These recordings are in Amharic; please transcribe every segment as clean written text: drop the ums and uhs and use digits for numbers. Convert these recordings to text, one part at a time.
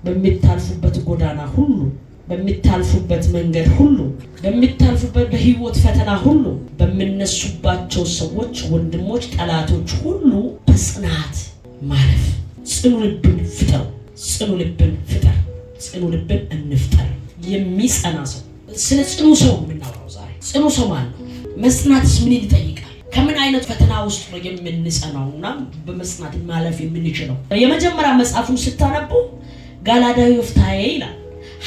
በሚታልፉበት ጎዳና ሁሉ በሚታልፉበት መንገድ ሁሉ በሚታልፉበት በህይወት ፈተና ሁሉ በሚነሱባቸው ሰዎች ወንድሞች ጠላቶች ሁሉ በጽናት ማለፍ ጽኑ ልብን ፍጠሩ ጽኑ ልብን ፍጠር ጽኑ ልብን እንፍጠር የሚጸና ሰው ስለ ጽኑ ሰው የምናወራው ዛሬ ጽኑ ሰው ማለት መጽናትስ ምን ይጠይቃል ከምን አይነት ፈተና ውስጥ ነው የምንጸናውና በመጽናት ማለፍ የምንችለው የመጀመሪያ መጽሐፉን ስታነቡ ጋላዳዊ ዮፍታሔ ይላል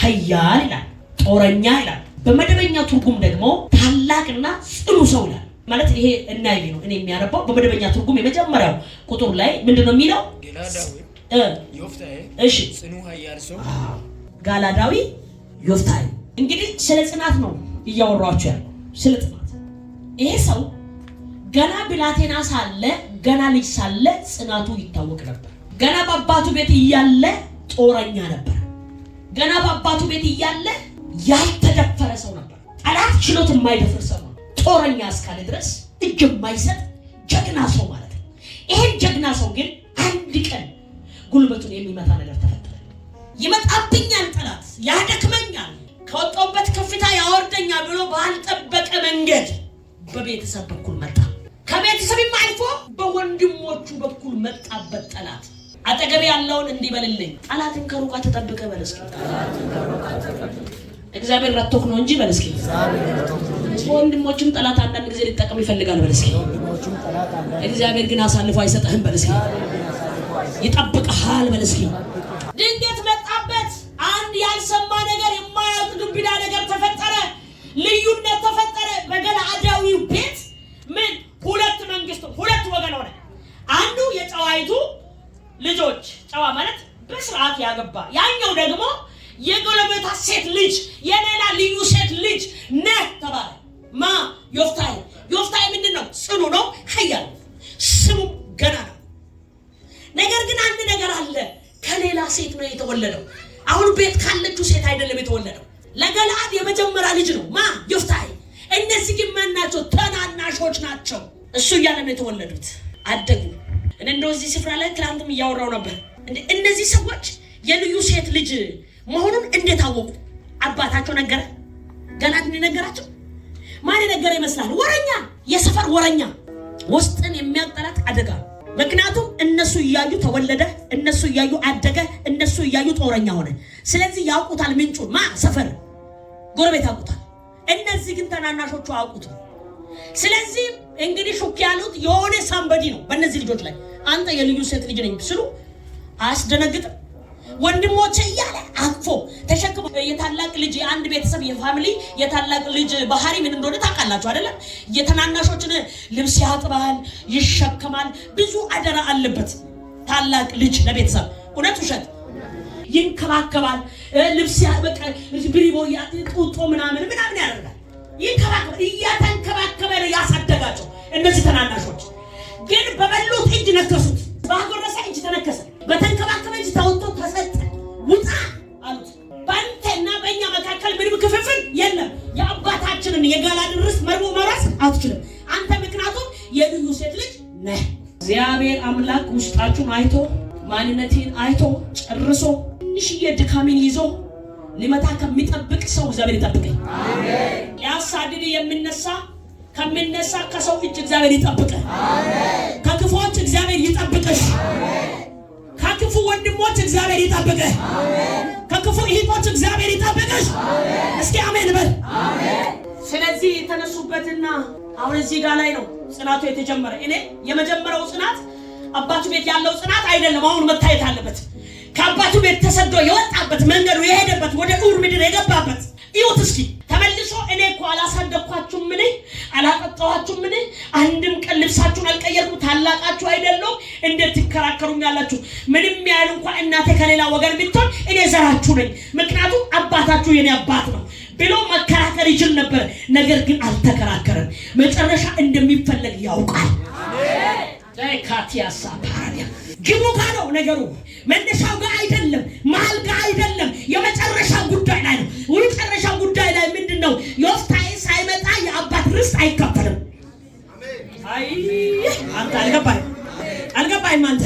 ኃያል ይላል ጦረኛ ይላል በመደበኛ ትርጉም ደግሞ ታላቅና ጽኑ ሰው ይላል ማለት ይሄ እናይቪ ነው እኔ የሚያነባው በመደበኛ ትርጉም የመጀመሪያው ቁጥር ላይ ምንድነው የሚለው ጋላዳዊ ዮፍታሔ እሺ ጽኑ ኃያል ሰው ጋላዳዊ ዮፍታሔ እንግዲህ ስለ ጽናት ነው እያወራችሁ ያለው ስለ ጽናት ይሄ ሰው ገና ብላቴና ሳለ ገና ልጅ ሳለ ጽናቱ ይታወቅ ነበር ገና በአባቱ ቤት እያለ ጦረኛ ነበር ገና በአባቱ ቤት እያለ ያልተደፈረ ሰው ነበር ጠላት ችሎት የማይደፍር ሰው ነው ጦረኛ እስካለ ድረስ እጅ የማይሰጥ ጀግና ሰው ማለት ነው ይሄን ጀግና ሰው ግን አንድ ቀን ጉልበቱን የሚመታ ነገር ተፈጠረ ይመጣብኛል ጠላት ያደክመኛል ከወጣበት ከፍታ ያወርደኛል ብሎ ባልጠበቀ መንገድ በቤተሰብ በኩል መጣ ከቤተሰብም አልፎ በወንድሞቹ በኩል መጣበት ጠላት አጠገብ ያለውን እንዲበልልኝ ጠላትን ከሩቅ ተጠብቀ በለስኪ እግዚአብሔር ረቶክ ነው እንጂ በለስኪ ወንድሞቹም ጠላት አንዳንድ ጊዜ ሊጠቀም ይፈልጋል በለስኪ እግዚአብሔር ግን አሳልፎ አይሰጥህም በለስኪ ይጠብቅሃል በለስኪ ድንገት መጣበት አንድ ያልሰማ ነገር የማያውቅ ዱብዳ ነገር ተፈጠረ ልዩነት ተፈጠረ በገለዓዳዊው ቤት ምን ሁለት መንግስት ሁለት ወገን ሆነ አንዱ የጨዋይቱ ልጆች ጨዋ ማለት በስርዓት ያገባ ያኛው ደግሞ የጎረቤታ ሴት ልጅ የሌላ ልዩ ሴት ልጅ ነህ ተባለ ማ ዮፍታሔ ምንድነው ጽኑ ነው ኃያል ስሙ ገና ነው ነገር ግን አንድ ነገር አለ ከሌላ ሴት ነው የተወለደው አሁን ቤት ካለችው ሴት አይደለም የተወለደው ለገለዓድ የመጀመሪያ ልጅ ነው ማ ዮፍታሔ እነዚህ ግማናቸው ተናናሾች ናቸው እሱ ያለ ነው የተወለዱት አደጉ እንደዚህ ስፍራ ላይ ትላንትም ያወራው ነበር እነዚህ ሰዎች የልዩ ሴት ልጅ መሆኑን እንዴት አወቁ አባታቸው ነገረ ገለዓድ ነገራቸው ማን ነገረ ይመስላል ወረኛ የሰፈር ወረኛ ውስጥን የሚያጠላት አደጋ ምክንያቱም እነሱ ይያዩ ተወለደ እነሱ ይያዩ አደገ እነሱ ይያዩ ጦረኛ ሆነ ስለዚህ ያውቁታል ምንጩን ማ ሰፈር ጎረቤት ያውቁታል እነዚህ ግን ተናናሾቹ አውቁት ስለዚህ እንግዲህ ሹክ ያሉት የሆነ ሳምበዲ ነው በእነዚህ ልጆች ላይ አንተ የልዩ ሴት ልጅ ነኝ ብስሉ አስደነግጥ ወንድሞቼ እያለ አቅፎ ተሸክሞ የታላቅ ልጅ አንድ ቤተሰብ የፋሚሊ የታላቅ ልጅ ባህሪ ምን እንደሆነ ታውቃላችሁ አይደለ የተናናሾችን ልብስ ያጥባል ይሸከማል ብዙ አደራ አለበት ታላቅ ልጅ ለቤተሰብ እውነት ውሸት ይንከባከባል ልብስ ያበቀ ብሪቦ ያጥጦ ምናምን ያደርጋል ይንከባከባል እያተንከባከበ ያሳደጋቸው እነዚህ ተናናሾች ግን በበሉት እጅ ነከሱት ባጎረሰ እጅ ተነከሰ በተንከባከበ እጅ ተወጥቶ ተሰጠ ውጣ አሉት ባንተና በእኛ መካከል ምንም ክፍፍል የለም የአባታችንን የጋላድን ርስት መርቦ መራስ አትችልም አንተ ምክንያቱም የልዩ ሴት ልጅ ነህ እግዚአብሔር አምላክ ውስጣችሁን አይቶ ማንነቴን አይቶ ጨርሶ ትንሽዬ ድካሜን ይዞ ሊመታ ከሚጠብቅ ሰው እግዚአብሔር ይጠብቀኝ አሜን ያሳድድ የሚነሳ ከሚነሳ ከሰው እጅ እግዚአብሔር ይጠብቀህ አሜን ከክፉዎች እግዚአብሔር ይጠብቅሽ አሜን ከክፉ ወንድሞች እግዚአብሔር ይጠብቅህ አሜን ከክፉ እህቶች እግዚአብሔር ይጠብቅሽ አሜን እስኪ አሜን በል አሜን ስለዚህ የተነሱበትና አሁን እዚህ ጋር ላይ ነው ጽናቱ የተጀመረ እኔ የመጀመሪያው ጽናት አባቱ ቤት ያለው ጽናት አይደለም አሁን መታየት አለበት ከአባቱ ቤት ተሰዶ የወጣበት መንገዱ የሄደበት ወደ ኡር ምድር የገባበት ይሁት እስኪ ተመልሶ እኔ እኮ አላሳደኳችሁም ምን አላቀጣኋችሁም ምን አንድም ቀን ልብሳችሁን አልቀየርኩም ታላቃችሁ አይደለም እንዴት ትከራከሩኛላችሁ ምንም ያህል እንኳን እናቴ ከሌላ ወገን ብትሆን እኔ ዘራችሁ ነኝ ምክንያቱም አባታችሁ የኔ አባት ነው ብሎ መከራከር ይችል ነበር ነገር ግን አልተከራከረም መጨረሻ እንደሚፈለግ ያውቃል አሜን ዳይካቲያሳ ፓራዲያ ግቡ ጋር ነገሩ መነሻው ጋር አይደለም መሃል ጋር አይደለም የመጨረሻው ጉዳይ ላይ ነው የመጨረሻው ጉዳይ ላይ ምንድነው ዮፍታሔ ሳይመጣ የአባት ርስት አይከፈልም አሜን አይ አንተ አልገባኝ አንተ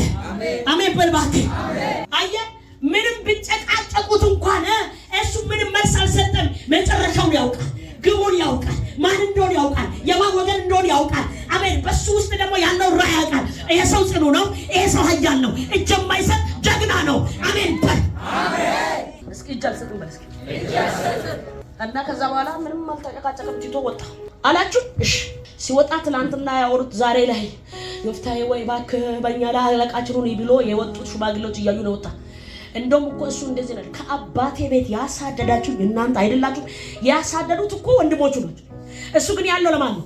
አሜን በልባቴ አሜን አየ ምንም ብጨቃጨ ያለውን ያውቃል። አሜን። በሱ ውስጥ ደግሞ ያለው ራዕይ ያውቃል። ይሄ ሰው ጽኑ ነው፣ ይሄ ሰው ኃያል ነው፣ እጅ የማይሰጥ ጀግና ነው። አሜን በል። እስኪ እጅ አልሰጥም በል እስኪ እና ከዛ በኋላ ምንም አልተጨቃጨቀም። ቲቶ ወጣ አላችሁ። እሺ ሲወጣ ትናንትና ያወሩት ዛሬ ላይ ዮፍታሔ ወይ እባክህ በእኛ ላይ አለቃችን ሁን ብሎ የወጡት ሽማግሌዎች እያዩ ነው ወጣ። እንደውም እኮ እሱ እንደዚህ ነው፣ ከአባቴ ቤት ያሳደዳችሁ እናንተ አይደላችሁ? ያሳደዱት እኮ ወንድሞቹ ናቸው። እሱ ግን ያለው ለማን ነው?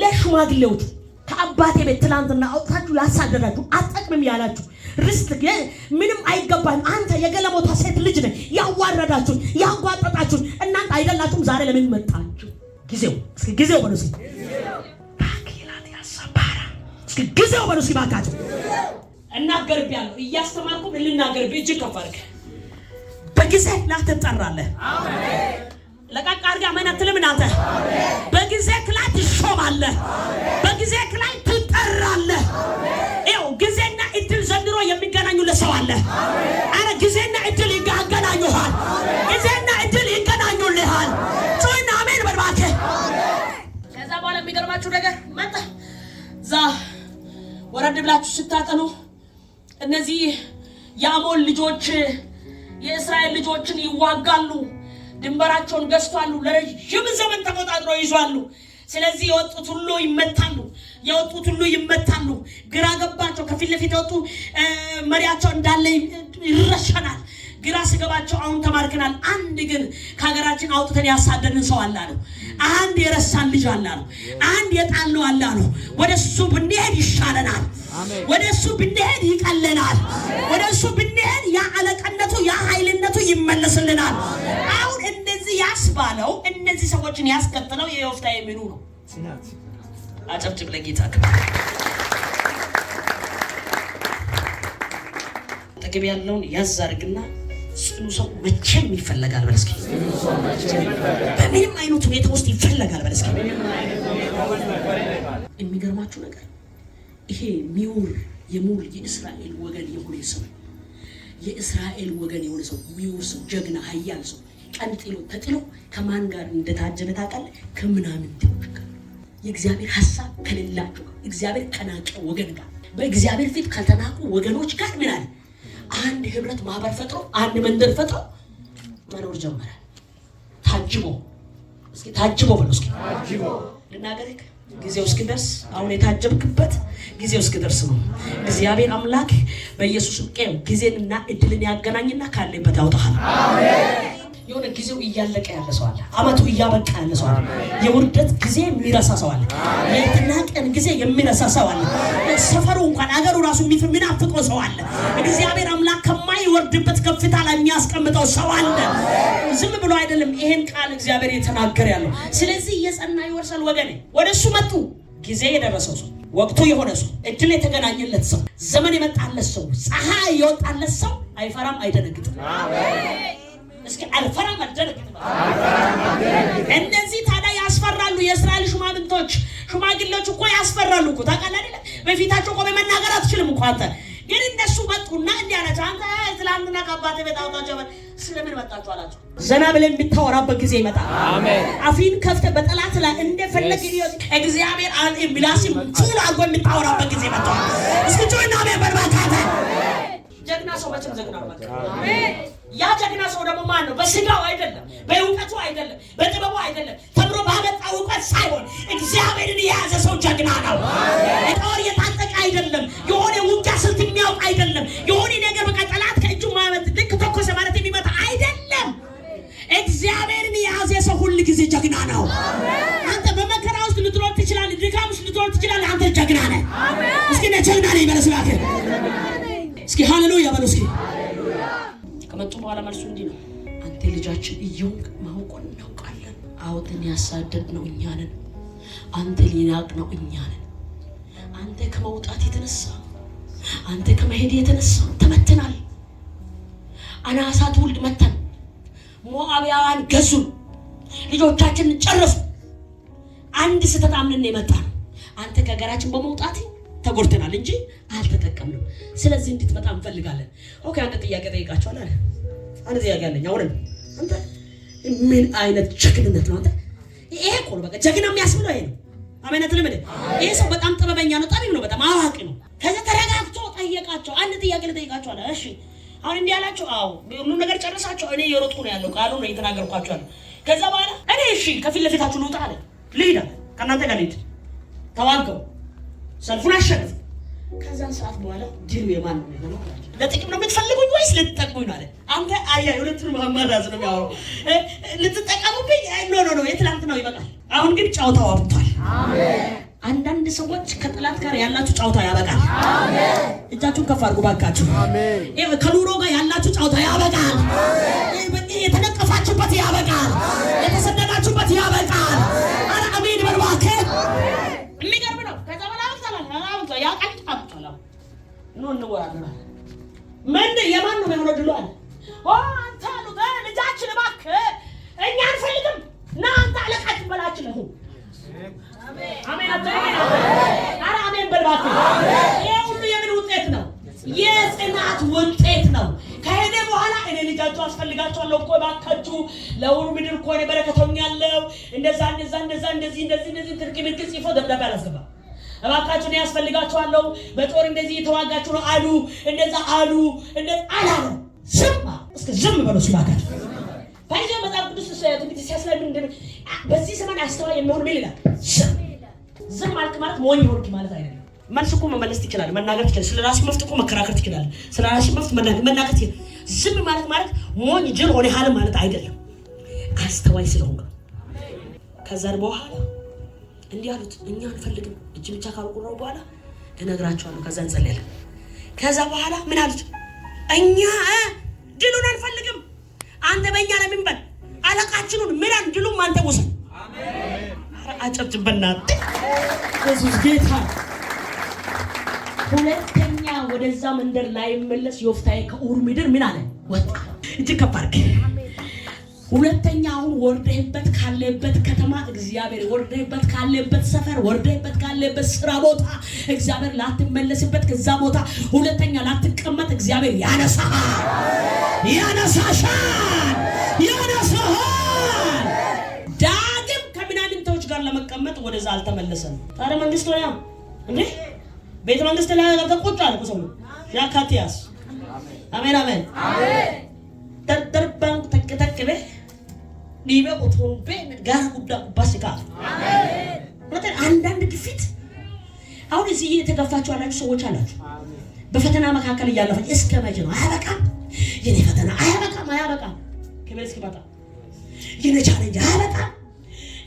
ለሽማግሌዎቹ። ከአባቴ ቤት ትናንትና አውጥታችሁ ያሳደዳችሁ፣ አጠቅምም ያላችሁ፣ ርስት ምንም አይገባም፣ አንተ የገለሞታ ሴት ልጅ ነህ፣ ያዋረዳችሁ ያጓጠጣችሁ እናንተ አይደላችሁም? ዛሬ ለምን መጣችሁ? ጊዜው እስኪ ጊዜው በሉ እስኪ ባኪላት ያሳባራ እስኪ ጊዜው በሉ እስኪ ባካችሁ እናገርብያለሁ። እያስተማርኩ ልናገርብ እጅ ከፈርክ በጊዜ ላይ ትጠራለህ። አሜን። ለቃቃ አርጋ ማናትልም እናንተ በጊዜ ላይ ትሾማለህ፣ በጊዜ ላይ ትጠራለህ። ይኸው ጊዜና እድል ዘንድሮ የሚገናኙ ለሰው አለ። አረ ጊዜና እድል ይገናኙሃል፣ ጊዜና እድል ይገናኙልሃል። ጮና አሜን በርባከ። ከዛ በኋላ የሚገርማችሁ ነገር መጣ። ዛ ወረድ ብላችሁ ስታጠኑ እነዚህ የአሞን ልጆች የእስራኤል ልጆችን ይዋጋሉ፣ ድንበራቸውን ገዝቷሉ፣ ለረጅም ዘመን ተቆጣጥሮ ይዟሉ። ስለዚህ የወጡት ሁሉ ይመታሉ። ግራ ገባቸው። ከፊት ለፊት የወጡ መሪያቸው እንዳለ ይረሸናል። ግራ ስገባቸው አሁን ተማርከናል። አንድ ግን ከሀገራችን አውጥተን ያሳደድን ሰው አለ ነው። አንድ የረሳን ልጅ አለ ነው። አንድ የጣልነው አለ ነው። ወደሱ ብንሄድ ይሻለናል። ወደሱ ብንሄድ ይቀለናል። ወደሱ ብንሄድ ያ አለቀነቱ ያ ኃይልነቱ ይመለስልናል። አሁን እንደዚህ ያስባለው እነዚህ ሰዎችን ያስከተለው የዮፍታሔ ምኑ ነው? አጨብጭብ ለጌታ። ተገቢ ያለውን ያዛርግና ጽኑ ሰው መቼም ይፈልጋል በለስኪ። በምንም አይነት ሁኔታ ውስጥ ይፈልጋል በለስኪ። የሚገርማችሁ ነገር ይሄ ሚውር የእስራኤል ወገን የሆነ ሰው የእስራኤል ወገን የሆነ ሰው ሚውር ሰው ጀግና ኃያል ሰው ቀን ተጥሎ ከማን ጋር እንደታጀበ ታውቃለህ? ከምናምን ጋር የእግዚአብሔር ሐሳብ ከሌላቸው እግዚአብሔር ከናቀ ወገን ጋር በእግዚአብሔር ፊት ካልተናቁ ወገኖች ጋር ምን አለ? አንድ ህብረት ማህበር ፈጥሮ አንድ መንደር ፈጥሮ መኖር ጀመረ። ታጅቦ በሉ እስኪ ታጅቦ ልናገርክ ጊዜው እስኪደርስ አሁን የታጀብክበት ጊዜው እስኪደርስ ነው። እግዚአብሔር አምላክ በኢየሱስ ቀን ጊዜንና እድልን ያገናኝና ካለበት ያውጣሃል። አሜን። የሆነ ጊዜው እያለቀ ያለ ሰው አለ። አመቱ እያበቃ ያለ ሰው አለ። የውርደት ጊዜ የሚረሳ ሰው አለ። የትናቀን ጊዜ የሚረሳ ሰው አለ። ሰፈሩ እንኳን አገሩ ራሱ የሚናፍቀው ሰው አለ። እግዚአብሔር አምላክ ከማይወርድበት ከፍታ ላይ የሚያስቀምጠው ሰው አለ። ዝም ብሎ አይደለም ይሄን ቃል እግዚአብሔር የተናገረ ያለው። ስለዚህ የጸና ይወርሳል ወገኔ። ወደሱ መጡ። ጊዜ የደረሰው ሰው፣ ወቅቱ የሆነ ሰው፣ እድል የተገናኘለት ሰው፣ ዘመን የመጣለት ሰው፣ ፀሐይ የወጣለት ሰው አይፈራም፣ አይደነግጥም። አሜን። እስኪ አልፈራም አልደነግጥም። እነዚህ ታዲያ ያስፈራሉ። የእስራኤል ሽማግሌዎች እኮ ያስፈራሉ እኮ ታውቃለህ አይደል? በፊታቸው ቆመ መናገር አትችልም እኮ አንተ። ግን እነሱ መጡና እንዲህ አላቸው፣ አንተ ትላንትና ከአባቴ ቤት አውጣቸው ስለምን መጣችሁ አላቸው። ዘና ብለን የምታወራበት ጊዜ ይመጣል። አሜን። አፊን ከፍተህ በጠላት ላይ እንደፈለግ እግዚአብሔር ምላስም ፉል አድርጎ የምታወራበት ጊዜ መጥቷል። እስኪ ጮና በርባካታ ጀግና ሰው መቼም ጀግና ነው። አሜን። ያ ጀግና ሰው ደግሞ ማን ነው? በስጋው አይደለም፣ በእውቀቱ አይደለም፣ በጥበቡ አይደለም፣ ተምሮ ባመጣው እውቀት ሳይሆን እግዚአብሔርን የያዘ ሰው ጀግና ነው። ጦር የታጠቀ አይደለም፣ የሆነ ውጊያ ስልት የሚያውቅ አይደለም፣ የሆነ ነገር በቃ ጠላት ከእጁ ማመት ልክ ተኮሰ ማለት የሚመጣ አይደለም። እግዚአብሔርን የያዘ ሰው ሁሉ ጊዜ ጀግና ነው። አንተ በመከራ ውስጥ ልትሮጥ ትችላለህ፣ ድካም ውስጥ ልትሮጥ ትችላለህ። አንተ ጀግና ነህ። እስኪ ጀግና ነህ ይበለስ ባክ። እስኪ ሃሌሉያ በሉ እስኪ። ከመጡ በኋላ መልሱ እንዲህ ነው። አንተ ልጃችን እየሆንክ ማውቆን እናውቃለን። አውጥን ያሳደድ ነው እኛ ነን። አንተ ሊናቅ ነው እኛ ነን። አንተ ከመውጣት የተነሳ አንተ ከመሄድ የተነሳ ተመተናል። አናሳ ትውልድ መተን ሞዓባውያን ገዙን፣ ልጆቻችንን ጨረሱ። አንድ ስህተት አምነን የመጣ ነው። አንተ ከሀገራችን በመውጣት ተጎድተናል እንጂ አልተጠቀምንም። ስለዚህ እንድትመጣ እንፈልጋለን። ኦኬ፣ አንተ ጥያቄ ጠይቃቸዋል አለ። አንተ ጥያቄ አለኝ። አሁን አንተ ምን አይነት ጀግንነት ነው አንተ? ይሄ እኮ ነው በቃ ጀግና የሚያስብለው ይሄ ነው። አሜን አትልም። ይሄ ሰው በጣም ጥበበኛ ነው፣ ጠቢብ ነው፣ በጣም አዋቂ ነው። ከዛ ተረጋግቶ ጠየቃቸው። አንድ ጥያቄ ልጠይቃቸው አለ። እሺ አሁን እንዲህ አላቸው። አዎ ሁሉ ነገር ጨርሳቸው፣ እኔ የሮጥኩ ነው ያለው ቃሉ ነው እየተናገርኳቸው ያለው። ከዛ በኋላ እኔ እሺ ከፊት ለፊታችሁ ልውጣ አለ። ልሂድ አለ። ከእናንተ ጋር ልሂድ። ተዋጋው፣ ሰልፉን አሸነፍ። ከዛ ሰዓት በኋላ ድሉ የማን ነው? ለጥቅም ነው የምትፈልጉኝ ወይስ ልትጠቅሙኝ ነው አለ። አንተ አያ ሁለቱን ማማራዝ ነው የሚያወራው። ልትጠቀሙብኝ? ኖ የትላንት ነው ይበቃል። አሁን ግን ጫውታው አብቷል። አሜን። አንዳንድ ሰዎች ከጥላት ጋር ያላችሁ ጫውታ ያበቃል። አሜን። እጃችሁን ከፍ አድርጉ ባካችሁ። አሜን። ከኑሮ ጋር ያላችሁ ጫውታ ያበቃል። አሜን። የተነቀፋችሁበት ያበቃል። የተሰደዳችሁበት ያበቃል። አረ አሜን በሉ እባክህ። የሚገርም ነው። ከዛ በኋላ አብቷል። ያ ቃል አብቷል። ነው እንወራለን። ምን የማን ነው የሚሆነው ድሉ አለ። አንተ ነው ልጃችን እባክህ እኛ አንፈልግም ና አንተ አለቃችን በላችን ነው። አሜን አሜን። አረ አሜን በልባቱ። ይሄ ሁሉ የምን ውጤት ነው? የጽናት ውጤት ነው። ከሄደ በኋላ እኔ ልጃችሁ አስፈልጋችኋለሁ እኮ እባካችሁ ለሁሉ ምድር እኮ እኔ በረከቶኛለሁ እንደዛ እንደዚህ ትርክምክ ጽፎ ደብዳቤ አላስገባ። እባካችሁ እኔ ያስፈልጋችኋለሁ በጦር እንደዚህ የተዋጋችሁ ነው አሉ። እንደዛ አሉ አላለ። ዝም በሉ ሲባካችሁ ባይዘ መጽሐፍ ቅዱስ ትንቢት ሲያስለምን በዚህ ዘመን አስተዋይ የሚሆን ምን ይላል? ዝም ማለት ሞኝ ሆንክ ማለት አይደለም። መልስ እኮ መመለስ ትችላለህ፣ መናገር ትችላለህ። ስለራስህ መፍት እኮ መከራከር ትችላለህ። ስለራስህ መፍት መናገር ትችላለህ። ዝም ማለት ሞኝ ጅል ሆነ ሀል ማለት አይደለም። አስተዋይ ስለሆንክ። ከዛ በኋላ እንዲህ አሉት፣ እኛ አንፈልግም እጅ ብቻ ካልቆረው በኋላ እነግራቸዋለሁ። ከዛ እንጸልያለን። ከዛ በኋላ ምን አሉት? እኛ ድሉን አንፈልግም። አንተ በእኛ ላይ ምን በል አለቃችንን ምራን፣ ድሉም አንተ ወሰን። አሜን። አጨብጭበና ኢየሱስ ጌታ። ሁለተኛ ወደዛ መንደር ላይ መለስ ዮፍታሔ ከኡር ምድር ምን አለ ወጣ። እጅ ከፋርክ ሁለተኛ አሁን ወርደህበት ካለበት ከተማ እግዚአብሔር ወርደህበት ካለበት ሰፈር ወርደህበት ካለበት ስራ ቦታ እግዚአብሔር ላትመለስበት ከዛ ቦታ ሁለተኛ ላትቀመጥ እግዚአብሔር ያነሳሃል፣ ያነሳሻል። ዳግም ከምናምንቶች ጋር ለመቀመጥ ወደዛ አልተመለሰም። ታዲያ መንግስት ሆያ እንዴ ቤተ መንግስት ላይ ተቆጣ አለ ሰው ያካቲያስ። አሜን አሜን አሜን። ተደርባን ተከተከበ ዲበ ኦቶምቤ ጋር ጉዳ ባስካ። አሜን። ወጣን አንዳንድ ግፊት አሁን እዚህ የተገፋችሁ አላችሁ ሰዎች አላችሁ። በፈተና መካከል እያለፈች እስከ መቼ ነው? አያበቃም። የኔ ፈተና አያበቃም። ከመልስ ከመጣ የኔ ቻሌንጅ አያበቃም።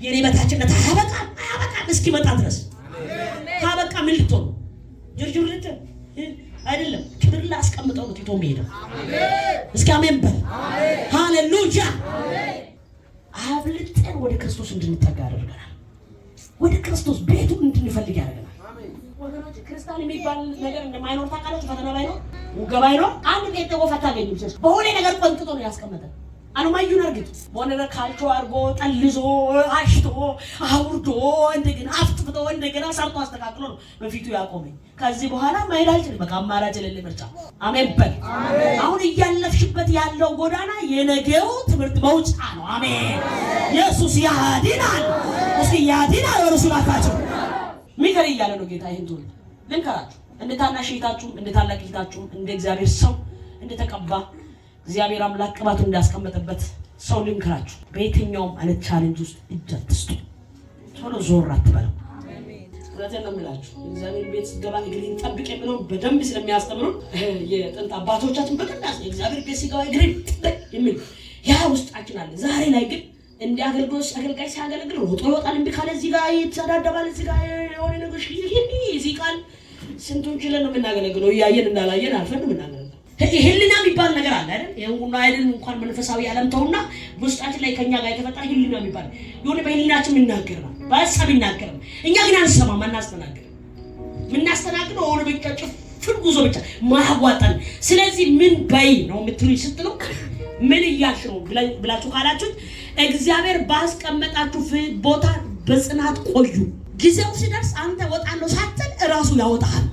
የኔ በታችነት አያበቃም እስኪመጣ ድረስ። ካበቃ ምን ልትሆን ጅርጅር ልትል አይደለም። ክብር ላስቀምጠው ነው ቲቶ የሚሄደው። እስኪ አሜን በል። ሃሌሉያ። አብልጠን ወደ ክርስቶስ እንድንጠጋ ያደርገናል። ወደ ክርስቶስ ቤቱን እንድንፈልግ ያደርገናል። ወገኖች ክርስቲያን የሚባል ነገር እንደማይኖር ታውቃላችሁ። ፈተና ባይኖር ውገባ ባይኖር አንድ ጴንጤ ወፈታ አገኙ በሆነ ነገር ቆንጥጦ ነው ያስቀመጠ። አኑማዩን አርግጥ ወነረ ካልቾ አርጎ ጠልዞ አሽቶ አውርዶ እንደገና አፍጥፍቶ እንደገና ሰርቶ አስተካክሎ ነው በፊቱ ያቆመኝ። ከዚህ በኋላ መሄድ አልችልም። በቃ አማራጭ የሌለ ምርጫ። አሜን በል። አሁን እያለፍሽበት ያለው ጎዳና የነገው ትምህርት መውጫ ነው። አሜን። ኢየሱስ ያድናል። እስኪ ያድናል። ወርሱላካችሁ ሚከር እያለ ነው ጌታ። ይሄን ትውልድ ልንከራችሁ እንደ ታናሽ እህታችሁ እንደ ታላቅ እህታችሁ እንደ እግዚአብሔር ሰው እንደ ተቀባ እግዚአብሔር አምላክ ቅባቱን እንዳስቀመጠበት ሰው ልንከራችሁ። በየትኛውም አይነት ቻሌንጅ ውስጥ እጅ አትስጡ። ቶሎ ዞር አትበሉ። አሜን። ስለዚህ ነው የምላችሁ እግዚአብሔር ቤት ሲገባ እግሬን ጠብቅ የሚለው በደንብ ስለሚያስተምሩ የጥንት አባቶቻችን በቀላል እግዚአብሔር ቤት ሲገባ እግሬን ጠብቅ የሚል ያ ውስጣችን አለ። ዛሬ ላይ ግን እንደ አገልጋይ ሲያገለግል ሮጦ ይወጣል። እንቢ ካለ እዚህ ጋር ይተዳደባል። እዚህ ጋር የሆነ ነገር እዚህ ቃል ስንቱን ችለን ነው የምናገለግለው። እያየን እንዳላየን አልፈን ነው የምናገለግለው። ህሊና የሚባል ነገር አለ አይደል? ይሄን አይደል እንኳን መንፈሳዊ ዓለም ተውና ውስጣችን ላይ ከኛ ጋር የተፈጠረ ህሊና የሚባል የሆነ በህሊናችን የምናገር ነው፣ በሐሳብ ይናገር ነው። እኛ ግን አንሰማም፣ አናስተናግድም። የምናስተናግደው ሆነ በቃ ጭፍን ጉዞ ብቻ ማያዋጣን። ስለዚህ ምን በይ ነው የምትሉኝ ስትሉ ምን እያልሽ ነው ብላችሁ ካላችሁት እግዚአብሔር ባስቀመጣችሁ ቦታ በጽናት ቆዩ። ጊዜው ሲደርስ አንተ ወጣለሁ ሳትል እራሱ ያወጣሃል።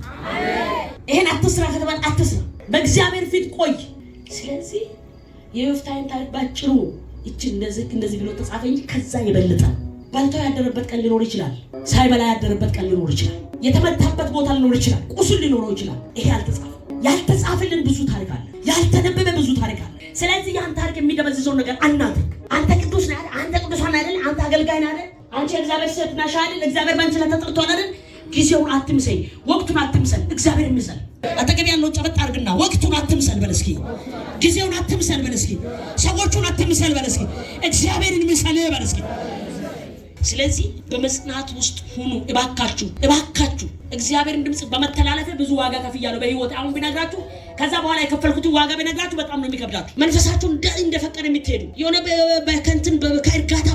ይሄን አትስራ ከተባለ አትስራ፣ በእግዚአብሔር ፊት ቆይ። ስለዚህ የዮፍታሔን ታሪክ ባጭሩ እቺ እንደዚህ ብሎ ተጻፈ እንጂ ከዛ የበለጠ በልቶ ያደረበት ቀን ሊኖር ይችላል። ሳይበላ ያደረበት ቀን ሊኖር ይችላል። የተመታበት ቦታ ሊኖር ይችላል። ቁስል ሊኖረው ይችላል። ይሄ ያልተጻፈልን ብዙ ታሪክ አለ። ያልተነበበ ብዙ ታሪክ አለ። ስለዚህ ያን ታሪክ የሚደበዝዘው ነገር አናድርግ። አንተ ቅዱስ ነህ አይደል? አንተ ቅዱሳን አይደል? አንተ አገልጋይ ነህ አይደል? አንቺ እግዚአብሔር ሴት ነሽ አይደል? እግዚአብሔር ባንቺ ላይ ተጠርቷል አይደል? ጊዜውን አትምሰይ፣ ወቅቱን አትምሰል። እግዚአብሔር ይምሰል። አጠገብ ያለው ጨበጥ አድርግና ወቅቱን አትምሰል በል እስኪ። ጊዜውን አትምሰል በል እስኪ። ሰዎቹን አትምሰል በል እስኪ። እግዚአብሔርን ምሰል በል እስኪ። ስለዚህ በመጽናት ውስጥ ሁኑ እባካችሁ። እግዚአብሔርን ድምጽ በመተላለፍ ብዙ ዋጋ ከፍያለሁ በህይወት። አሁን ቢነግራችሁ ከዛ በኋላ የከፈልኩትን ዋጋ ቢነግራችሁ በጣም ነው የሚከብዳችሁ። መንፈሳችሁን እንደፈቀደ የምትሄዱ የሆነ በከንትን ከእርጋታ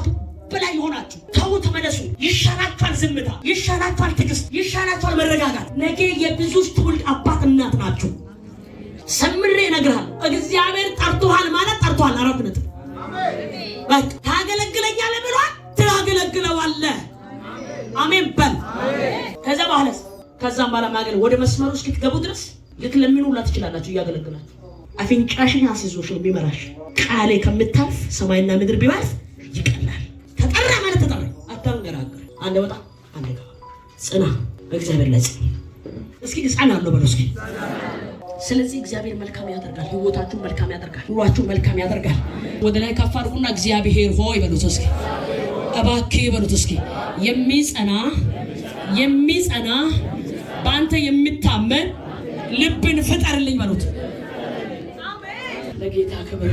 በላይ ይሆናችሁ። ተው ተመለሱ። ይሻላችኋል ዝምታ፣ ይሻላችኋል ትዕግስት፣ ይሻላችኋል መረጋጋት። ነገ የብዙ ትውልድ አባት እናት ናችሁ። ሰምሬ እነግርሃለሁ። እግዚአብሔር ጠርቶሃል ማለት ጠርቶሃል። 4 ነጥብ። በቃ ታገለግለኛለህ ብሏል፣ ታገለግለዋለህ። አሜን በል። ከዛም በኋላ ማገለ ወደ መስመሩ እስክትገቡ ድረስ ልትለምኑላ ትችላላችሁ። እያገለግላችሁ አፍንጫሽን አስይዞሽ ነው የሚመራሽ። ቃሌ ከምታልፍ ሰማይና ምድር ቢባልፍ ይቀላል። ተጠራ ማለት ተጠራ። አታንገራገር። አንድ ወጣ አንድ ገባ። ጽና፣ በእግዚአብሔር ላይ ጽና። እስኪ እጸናለሁ በሉ እስኪ። ስለዚህ እግዚአብሔር መልካም ያደርጋል። ህይወታችሁን መልካም ያደርጋል። ኑሯችሁን መልካም ያደርጋል። ወደ ላይ ከፍ አድርጉና እግዚአብሔር ሆይ በሉት እስኪ። እባክህ በሉት እስኪ። የሚጸና በአንተ የሚታመን ልብን ፍጠርልኝ በሉት። አሜን። ለጌታ ክብር